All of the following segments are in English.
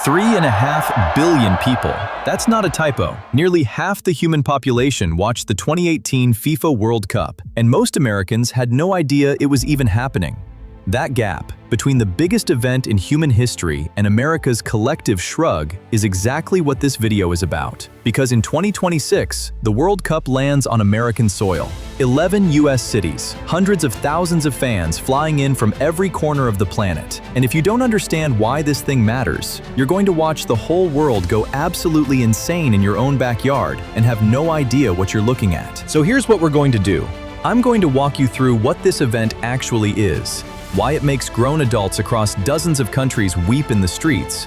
3.5 billion people. That's not a typo. Nearly half the human population watched the 2018 FIFA World Cup, and most Americans had no idea it was even happening. That gap between the biggest event in human history and America's collective shrug is exactly what this video is about. Because in 2026, the World Cup lands on American soil. 11 US cities, hundreds of thousands of fans flying in from every corner of the planet. And if you don't understand why this thing matters, you're going to watch the whole world go absolutely insane in your own backyard and have no idea what you're looking at. So here's what we're going to do. I'm going to walk you through what this event actually is, why it makes grown adults across dozens of countries weep in the streets,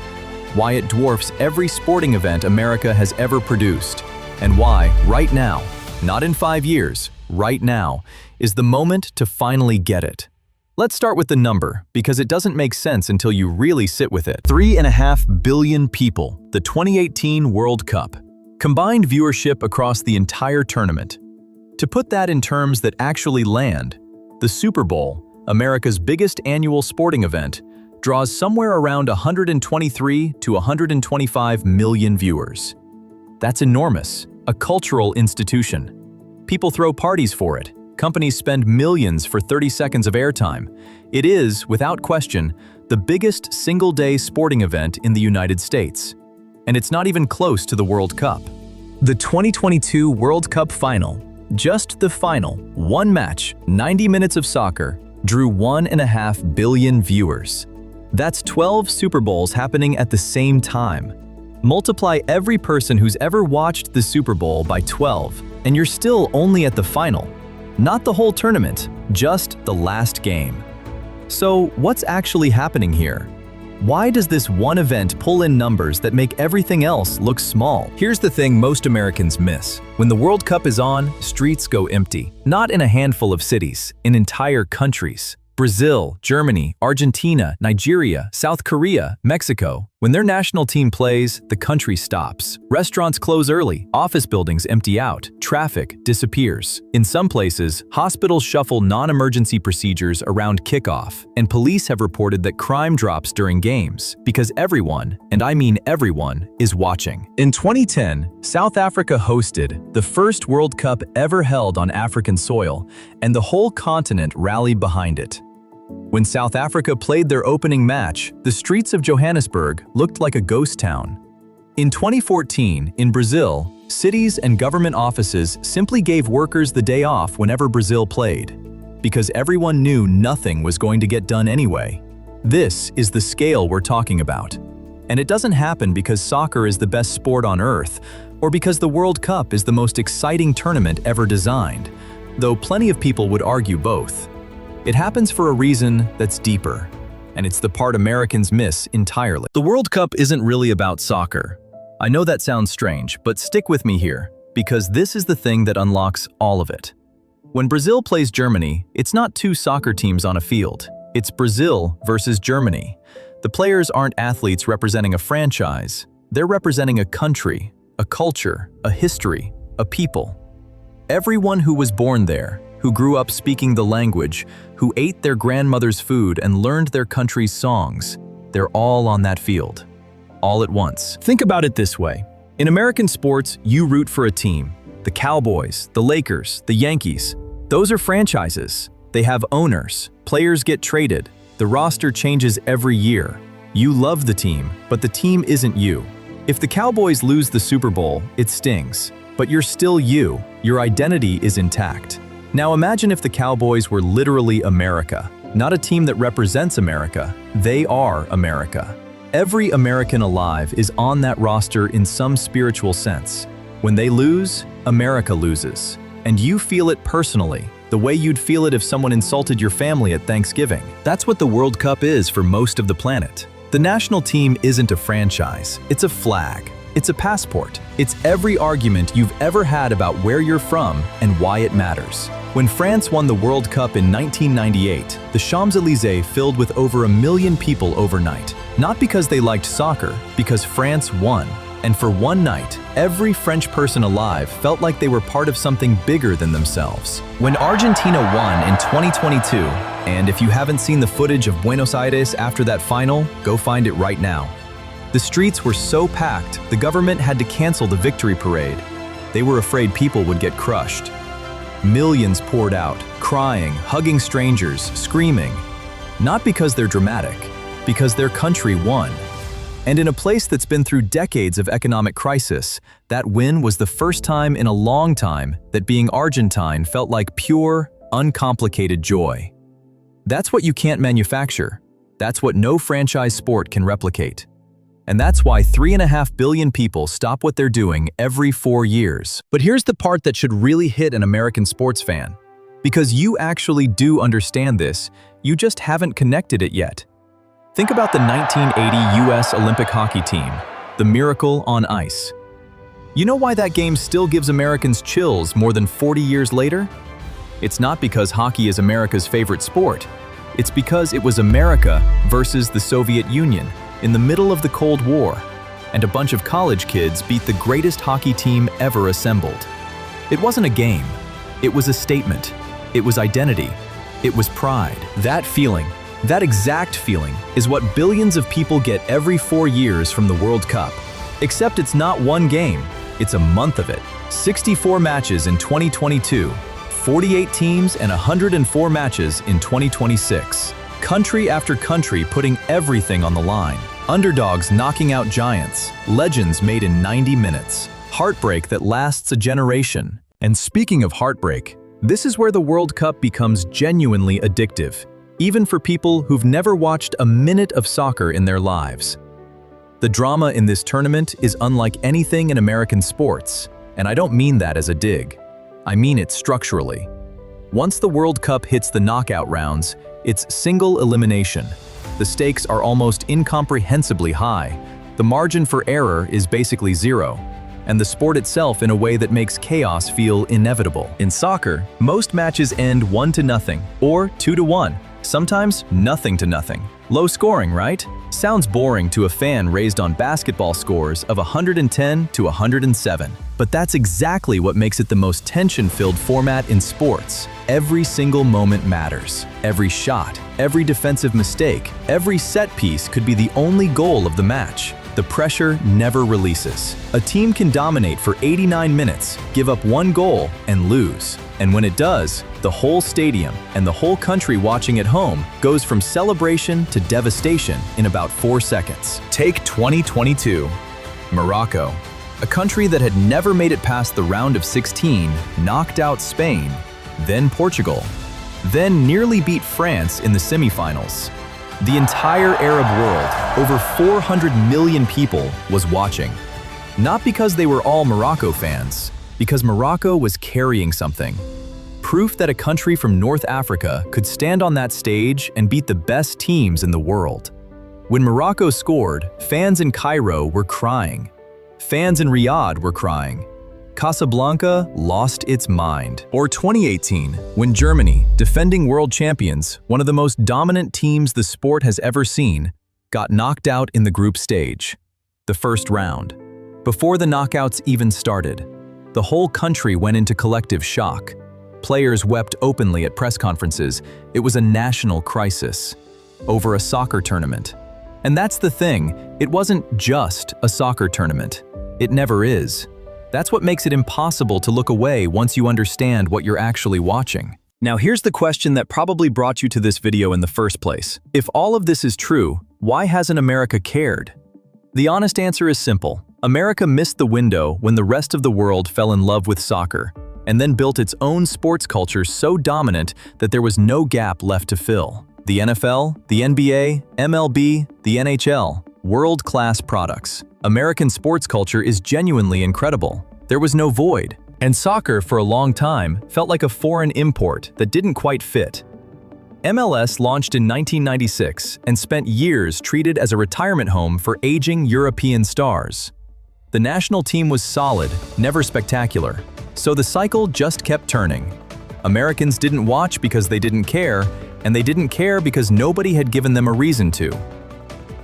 why it dwarfs every sporting event America has ever produced, and why, right now, not in 5 years, right now, is the moment to finally get it. Let's start with the number, because it doesn't make sense until you really sit with it. 3.5 billion people, the 2018 World Cup. Combined viewership across the entire tournament. To put that in terms that actually land, the Super Bowl, America's biggest annual sporting event, draws somewhere around 123 to 125 million viewers. That's enormous, a cultural institution. People throw parties for it. Companies spend millions for 30 seconds of airtime. It is, without question, the biggest single-day sporting event in the United States. And it's not even close to the World Cup. The 2022 World Cup final, just the final, one match, 90 minutes of soccer, drew 1.5 billion viewers. That's 12 Super Bowls happening at the same time. Multiply every person who's ever watched the Super Bowl by 12, and you're still only at the final. Not the whole tournament, just the last game. So what's actually happening here? Why does this one event pull in numbers that make everything else look small? Here's the thing most Americans miss. When the World Cup is on, streets go empty. Not in a handful of cities, in entire countries. Brazil, Germany, Argentina, Nigeria, South Korea, Mexico. When their national team plays, the country stops. Restaurants close early, office buildings empty out, traffic disappears. In some places, hospitals shuffle non-emergency procedures around kickoff, and police have reported that crime drops during games because everyone, and I mean everyone, is watching. In 2010, South Africa hosted the first World Cup ever held on African soil, and the whole continent rallied behind it. When South Africa played their opening match, the streets of Johannesburg looked like a ghost town. In 2014, in Brazil, cities and government offices simply gave workers the day off whenever Brazil played, because everyone knew nothing was going to get done anyway. This is the scale we're talking about. And it doesn't happen because soccer is the best sport on earth, or because the World Cup is the most exciting tournament ever designed, though plenty of people would argue both. It happens for a reason that's deeper, and it's the part Americans miss entirely. The World Cup isn't really about soccer. I know that sounds strange, but stick with me here, because this is the thing that unlocks all of it. When Brazil plays Germany, it's not two soccer teams on a field. It's Brazil versus Germany. The players aren't athletes representing a franchise. They're representing a country, a culture, a history, a people. Everyone who was born there, who grew up speaking the language, who ate their grandmother's food and learned their country's songs, they're all on that field, all at once. Think about it this way. In American sports, you root for a team. The Cowboys, the Lakers, the Yankees. Those are franchises. They have owners. Players get traded. The roster changes every year. You love the team, but the team isn't you. If the Cowboys lose the Super Bowl, it stings. But you're still you. Your identity is intact. Now imagine if the Cowboys were literally America, not a team that represents America. They are America. Every American alive is on that roster in some spiritual sense. When they lose, America loses. And you feel it personally, the way you'd feel it if someone insulted your family at Thanksgiving. That's what the World Cup is for most of the planet. The national team isn't a franchise, it's a flag. It's a passport. It's every argument you've ever had about where you're from and why it matters. When France won the World Cup in 1998, the Champs-Élysées filled with over 1 million people overnight. Not because they liked soccer, because France won. And for one night, every French person alive felt like they were part of something bigger than themselves. When Argentina won in 2022, and if you haven't seen the footage of Buenos Aires after that final, go find it right now. The streets were so packed, the government had to cancel the victory parade. They were afraid people would get crushed. Millions poured out, crying, hugging strangers, screaming. Not because they're dramatic, because their country won. And in a place that's been through decades of economic crisis, that win was the first time in a long time that being Argentine felt like pure, uncomplicated joy. That's what you can't manufacture. That's what no franchise sport can replicate. And that's why 3.5 billion people stop what they're doing every 4 years. But here's the part that should really hit an American sports fan. Because you actually do understand this, you just haven't connected it yet. Think about the 1980 US Olympic hockey team, the Miracle on Ice. You know why that game still gives Americans chills more than 40 years later? It's not because hockey is America's favorite sport. It's because it was America versus the Soviet Union in the middle of the Cold War, and a bunch of college kids beat the greatest hockey team ever assembled. It wasn't a game. It was a statement. It was identity. It was pride. That feeling, that exact feeling, is what billions of people get every 4 years from the World Cup. Except it's not one game, it's a month of it. 64 matches in 2022, 48 teams and 104 matches in 2026. Country after country putting everything on the line. Underdogs knocking out giants. Legends made in 90 minutes. Heartbreak that lasts a generation. And speaking of heartbreak, this is where the World Cup becomes genuinely addictive, even for people who've never watched a minute of soccer in their lives. The drama in this tournament is unlike anything in American sports, and I don't mean that as a dig. I mean it structurally. Once the World Cup hits the knockout rounds, it's single elimination. The stakes are almost incomprehensibly high. The margin for error is basically zero, and the sport itself in a way that makes chaos feel inevitable. In soccer, most matches end 1-0 or 2-1, sometimes nothing to nothing. Low scoring, right? Sounds boring to a fan raised on basketball scores of 110 to 107. But that's exactly what makes it the most tension-filled format in sports. Every single moment matters. Every shot, every defensive mistake, every set piece could be the only goal of the match. The pressure never releases. A team can dominate for 89 minutes, give up one goal, and lose. And when it does, the whole stadium and the whole country watching at home goes from celebration to devastation in about 4 seconds. Take 2022. Morocco. A country that had never made it past the round of 16, knocked out Spain, then Portugal, then nearly beat France in the semifinals. The entire Arab world, over 400 million people, was watching. Not because they were all Morocco fans, because Morocco was carrying something. Proof that a country from North Africa could stand on that stage and beat the best teams in the world. When Morocco scored, fans in Cairo were crying. Fans in Riyadh were crying. Casablanca lost its mind. Or 2018, when Germany, defending world champions, one of the most dominant teams the sport has ever seen, got knocked out in the group stage. The first round. Before the knockouts even started, the whole country went into collective shock. Players wept openly at press conferences. It was a national crisis over a soccer tournament. And that's the thing, it wasn't just a soccer tournament. It never is. That's what makes it impossible to look away once you understand what you're actually watching. Now here's the question that probably brought you to this video in the first place. If all of this is true, why hasn't America cared? The honest answer is simple. America missed the window when the rest of the world fell in love with soccer, and then built its own sports culture so dominant that there was no gap left to fill. The NFL, the NBA, MLB, the NHL, world-class products. American sports culture is genuinely incredible. There was no void, and soccer for a long time felt like a foreign import that didn't quite fit. MLS launched in 1996 and spent years treated as a retirement home for aging European stars. The national team was solid, never spectacular, so the cycle just kept turning. Americans didn't watch because they didn't care, and they didn't care because nobody had given them a reason to.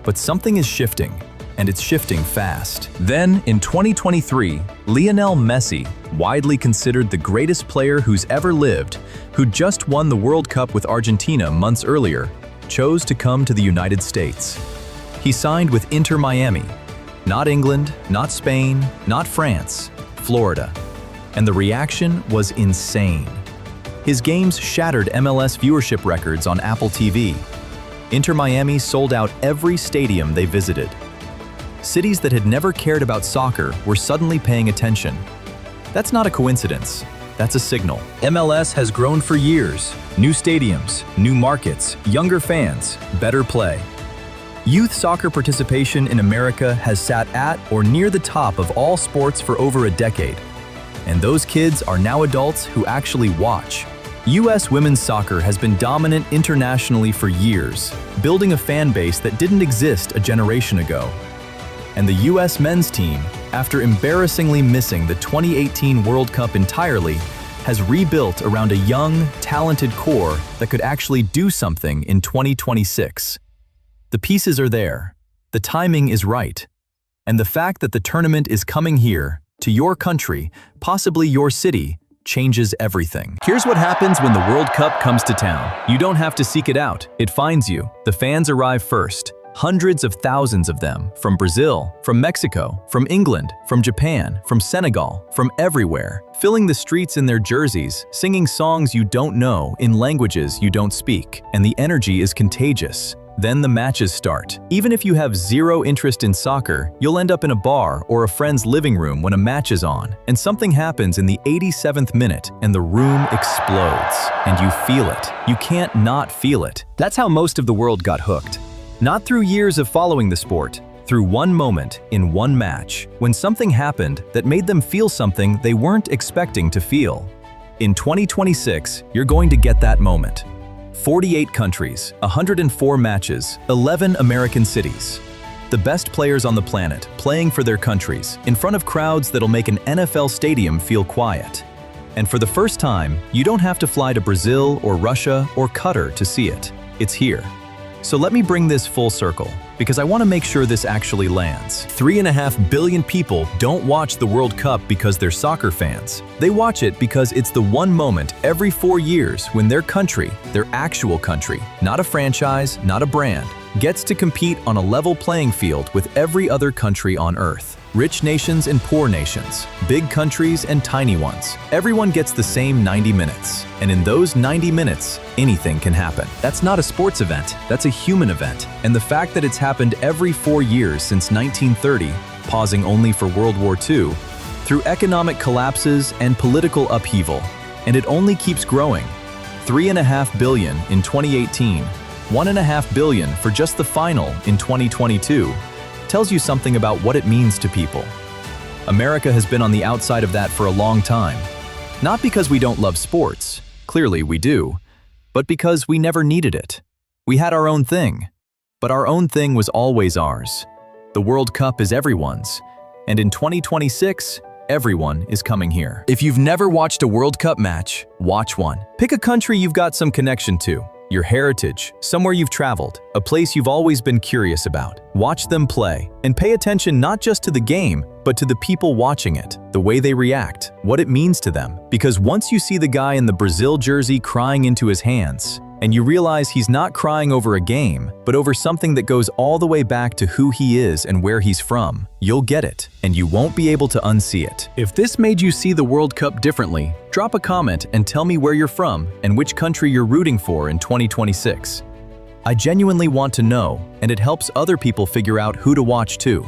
But something is shifting, and it's shifting fast. Then, in 2023, Lionel Messi, widely considered the greatest player who's ever lived, who just won the World Cup with Argentina months earlier, chose to come to the United States. He signed with Inter Miami, Not England, not Spain, not France, Florida. And the reaction was insane. His games shattered MLS viewership records on Apple TV. Inter Miami sold out every stadium they visited. Cities that had never cared about soccer were suddenly paying attention. That's not a coincidence. That's a signal. MLS has grown for years. New stadiums, new markets, younger fans, better play. Youth soccer participation in America has sat at or near the top of all sports for over a decade. And those kids are now adults who actually watch. U.S. women's soccer has been dominant internationally for years, building a fan base that didn't exist a generation ago. And the U.S. men's team, after embarrassingly missing the 2018 World Cup entirely, has rebuilt around a young, talented core that could actually do something in 2026. The pieces are there, the timing is right, and the fact that the tournament is coming here, to your country, possibly your city, changes everything. Here's what happens when the World Cup comes to town. You don't have to seek it out, it finds you. The fans arrive first. Hundreds of thousands of them, from Brazil, from Mexico, from England, from Japan, from Senegal, from everywhere, filling the streets in their jerseys, singing songs you don't know in languages you don't speak, and the energy is contagious. Then the matches start. Even if you have zero interest in soccer, you'll end up in a bar or a friend's living room when a match is on, and something happens in the 87th minute and the room explodes. And you feel it. You can't not feel it. That's how most of the world got hooked. Not through years of following the sport, through one moment in one match, when something happened that made them feel something they weren't expecting to feel. In 2026, you're going to get that moment. 48 countries, 104 matches, 11 American cities. The best players on the planet playing for their countries in front of crowds that'll make an NFL stadium feel quiet. And for the first time, you don't have to fly to Brazil or Russia or Qatar to see it. It's here. So let me bring this full circle, because I want to make sure this actually lands. 3.5 billion people don't watch the World Cup because they're soccer fans. They watch it because it's the one moment every 4 years when their country, their actual country, not a franchise, not a brand, gets to compete on a level playing field with every other country on Earth. Rich nations and poor nations, big countries and tiny ones. Everyone gets the same 90 minutes. And in those 90 minutes, anything can happen. That's not a sports event, that's a human event. And the fact that it's happened every 4 years since 1930, pausing only for World War II, through economic collapses and political upheaval, and it only keeps growing. 3.5 billion in 2018, 1.5 billion for just the final in 2022, tells you something about what it means to people. America has been on the outside of that for a long time. Not because we don't love sports, clearly we do, but because we never needed it. We had our own thing, but our own thing was always ours. The World Cup is everyone's, and in 2026, everyone is coming here. If you've never watched a World Cup match, watch one. Pick a country you've got some connection to, your heritage, somewhere you've traveled, a place you've always been curious about. Watch them play, and pay attention not just to the game, but to the people watching it, the way they react, what it means to them. Because once you see the guy in the Brazil jersey crying into his hands, and you realize he's not crying over a game, but over something that goes all the way back to who he is and where he's from, you'll get it, and you won't be able to unsee it. If this made you see the World Cup differently, drop a comment and tell me where you're from and which country you're rooting for in 2026. I genuinely want to know, and it helps other people figure out who to watch too.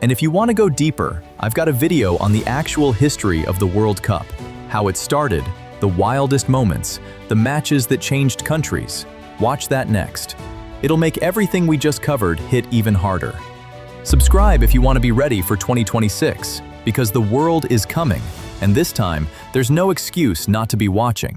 And if you want to go deeper, I've got a video on the actual history of the World Cup, how it started, the wildest moments, the matches that changed countries. Watch that next. It'll make everything we just covered hit even harder. Subscribe if you want to be ready for 2026, because the world is coming, and this time, there's no excuse not to be watching.